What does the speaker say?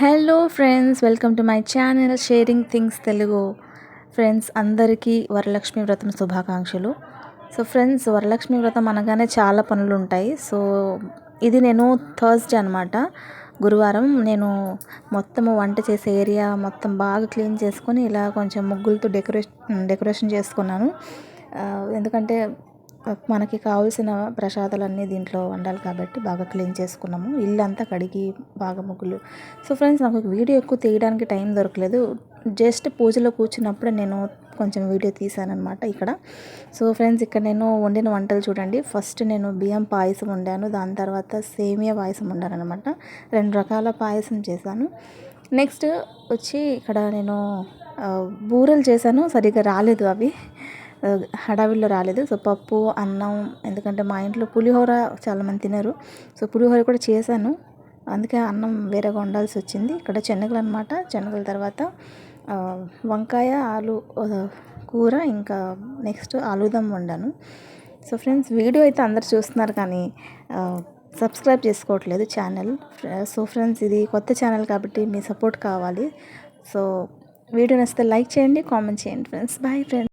Hello friends, welcome to my channel sharing things Telugu. Friends అందరికీ వరలక్ష్మి వ్రతం శుభాకాంక్షలు. సో ఫ్రెండ్స్, వరలక్ష్మి వ్రతం అనగానే చాలా పనులు ఉంటాయి. సో ఇది నేను థర్స్డే అనమాట, గురువారం. నేను మొత్తము వంట చేసే ఏరియా మొత్తం బాగా క్లీన్ చేసుకొని ఇలా కొంచెం ముగ్గులతో డెకరేషన్ చేసుకున్నాను. ఎందుకంటే మనకి కావాల్సిన ప్రసాదాలన్నీ దీంట్లో వండాలి కాబట్టి బాగా క్లీన్ చేసుకున్నాము. ఇల్లు అంతా కడిగి బాగా ముగ్గులు. సో ఫ్రెండ్స్, నాకు వీడియో ఎక్కువ తీయడానికి టైం దొరకలేదు. జస్ట్ పూజలో కూర్చున్నప్పుడే నేను కొంచెం వీడియో తీసాను అనమాట ఇక్కడ. సో ఫ్రెండ్స్, ఇక్కడ నేను వండిన వంటలు చూడండి. ఫస్ట్ నేను బియ్యం పాయసం వండాను, దాని తర్వాత సేమియా పాయసం వండాను అనమాట. 2 రకాల పాయసం చేశాను. నెక్స్ట్ వచ్చి ఇక్కడ నేను బూరెలు చేశాను, సరిగ్గా రాలేదు, అవి హడావిడిలో రాలేదు. సో పప్పు అన్నం, ఎందుకంటే మా ఇంట్లో పులిహోర చాలామంది తినరు. సో పులిహోర కూడా చేశాను, అందుకే అన్నం వేరేగా వండాల్సి వచ్చింది. ఇక్కడ శనగలు అనమాట. శనగల తర్వాత వంకాయ ఆలు కూర, ఇంకా నెక్స్ట్ ఆలుదం వండాను. సో ఫ్రెండ్స్, వీడియో అయితే అందరు చూస్తున్నారు కానీ సబ్స్క్రైబ్ చేసుకోవట్లేదు ఛానల్. సో ఫ్రెండ్స్, ఇది కొత్త ఛానల్ కాబట్టి మీ సపోర్ట్ కావాలి. సో వీడియో నచ్చితే లైక్ చేయండి, కామెంట్ చేయండి ఫ్రెండ్స్. Bye friends.